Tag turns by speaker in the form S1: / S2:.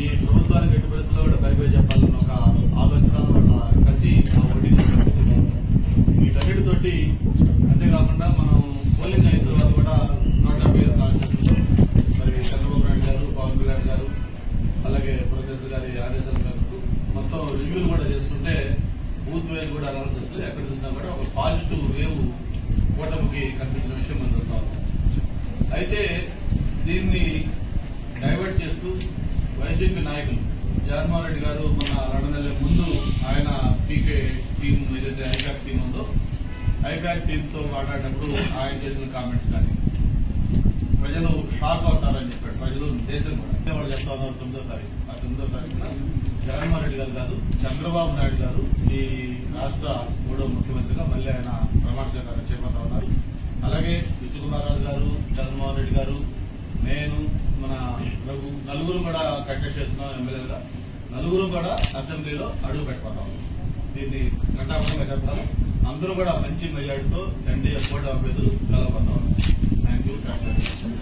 S1: ఈ ప్రభుత్వానికి ఎట్టి పరిస్థితుల్లో కూడా బయట చెప్పాలన్న ఒక ఆలోచన వాళ్ళ కసి ఒడిని వీటన్నిటితోటి అంతేకాకుండా మనం పోలింగ్ అయిన తర్వాత కూడా 175 కాన్స్టిట్యూషన్లో మరి చంద్రబాబు నాయుడు గారు, పవన్ కళ్యాణ్ గారు, అలాగే ప్రొఫెసర్ గారి ఆదేశాల మేరకు మొత్తం రివ్యూలు కూడా చేసుకుంటే బూత్ వైజ్ కూడా అనాలిసిస్ ఎక్కడ చూసినా కూడా ఒక పాజిటివ్ వేవ్ కూటమికి కనిపించిన విషయం మనం చూస్తాం. అయితే దీన్ని డైవర్ట్ చేస్తూ వైసీపీ నాయకులు జగన్మోహన్ రెడ్డి గారు మన 2 నెలల ముందు ఆయన పీకే టీం ఏదైతే ఐపాక్ టీం ఉందో ఐపాక్ టీంతో మాట్లాడినప్పుడు ఆయన చేసిన కామెంట్స్ కానీ ప్రజలు షాక్ అవుతారని చెప్పాడు. ప్రజలు దేశం కూడా వాళ్ళు చెప్తా ఉన్నారు 9వ తారీఖు. ఆ 9వ తారీఖున జగన్మోహన్ రెడ్డి గారు కాదు, చంద్రబాబు నాయుడు గారు ఈ రాష్ట్ర 3వ ముఖ్యమంత్రిగా మళ్ళీ ఆయన ప్రమాణ స్వీకారం చేపడతా ఉన్నారు. అలాగే విష్ణుకుమార్ రాజు గారు, జగన్మోహన్ రెడ్డి గారు, నేను, మన నలుగురు కూడా కంటెస్ట్ చేస్తున్నాం ఎమ్మెల్యేలుగా. నలుగురు కూడా అసెంబ్లీలో అడుగు పెట్టబోతాం. దీన్ని ఘంటాపరంగా చెప్తాను. అందరూ కూడా మంచి మెజార్టీతో ఎన్డీఏ కూటమి అభ్యర్థులు గెలవబోతా ఉన్నారు. Thank you.